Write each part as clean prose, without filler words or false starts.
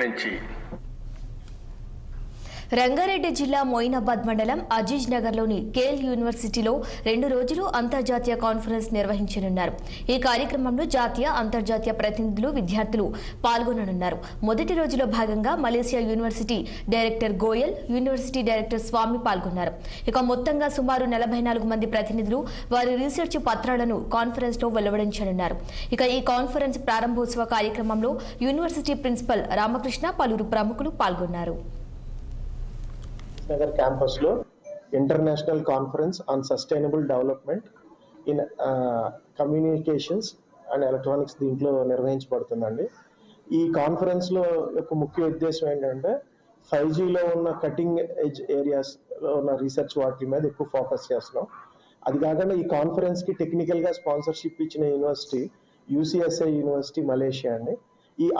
నుంచి రంగారెడ్డి జిల్లా మోయినాబాద్ మండలం అజీజ్ నగర్లోని కేఎల్ యూనివర్సిటీలో 2 రోజులు అంతర్జాతీయ కాన్ఫరెన్స్ నిర్వహించనున్నారు. ఈ కార్యక్రమంలో జాతీయ, అంతర్జాతీయ ప్రతినిధులు, విద్యార్థులు పాల్గొననున్నారు. మొదటి రోజులో భాగంగా Malaysia university director Goyal, university director Swami పాల్గొన్నారు. ఇక మొత్తంగా సుమారు 44 మంది ప్రతినిధులు వారి రీసెర్చ్ పత్రాలను కాన్ఫరెన్స్లో వెలువడించనున్నారు. ఇక ఈ కాన్ఫరెన్స్ ప్రారంభోత్సవ కార్యక్రమంలో యూనివర్సిటీ ప్రిన్సిపల్ రామకృష్ణ, పలువురు ప్రముఖులు పాల్గొన్నారు. నగర్ క్యాంపస్ లో international conference on sustainable development in communications and electronics దీంట్లో నిర్వహించబడుతుందండి. ఈ కాన్ఫరెన్స్ లో యొక్క ముఖ్య ఉద్దేశం ఏంటంటే 5Gలో ఉన్న కటింగ్ ఎడ్జ్ ఏరియాస్ లో ఉన్న రీసెర్చ్ వాటి మీద ఎక్కువ ఫోకస్ చేస్తున్నాం. అది కాకుండా ఈ కాన్ఫరెన్స్ కి టెక్నికల్ గా స్పాన్సర్షిప్ ఇచ్చిన యూనివర్సిటీ UCSI యూనివర్సిటీ మలేషియా అండి.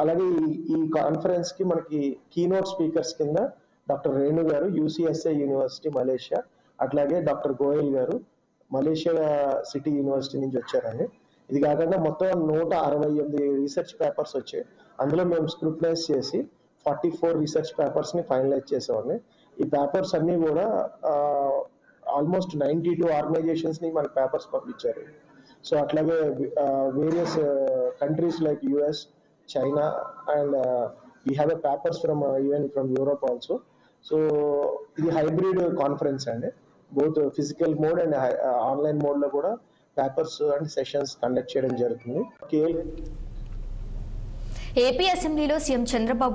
అలాగే ఈ కాన్ఫరెన్స్ కి మనకి కీనోట్ స్పీకర్స్ కింద డాక్టర్ రేణు గారు UCSI యూనివర్సిటీ మలేషియా, అట్లాగే డాక్టర్ గోయల్ గారు మలేషియా సిటీ యూనివర్సిటీ నుంచి వచ్చారండి. ఇది కాకుండా మొత్తం 168 రీసెర్చ్ పేపర్స్ వచ్చాయి. అందులో మేము స్క్రూటనైజ్ చేసి 44 రీసెర్చ్ పేపర్స్ ని ఫైనలైజ్ చేసామండి. ఈ పేపర్స్ అన్ని కూడా ఆల్మోస్ట్ 92 ఆర్గనైజేషన్స్ ని మన పేపర్స్ పంపించారు. సో అట్లాగే various countries like US, China and we have a papers from even from Europe also. So ఇది హైబ్రిడ్ కాన్ఫరెన్స్ అండి. Both physical mode and online mode లో కూడా పేపర్స్ అండ్ సెషన్స్ కండక్ట్ చేయడం జరుగుతుంది. ఏపీ అసెంబ్లీలో CM Chandrababu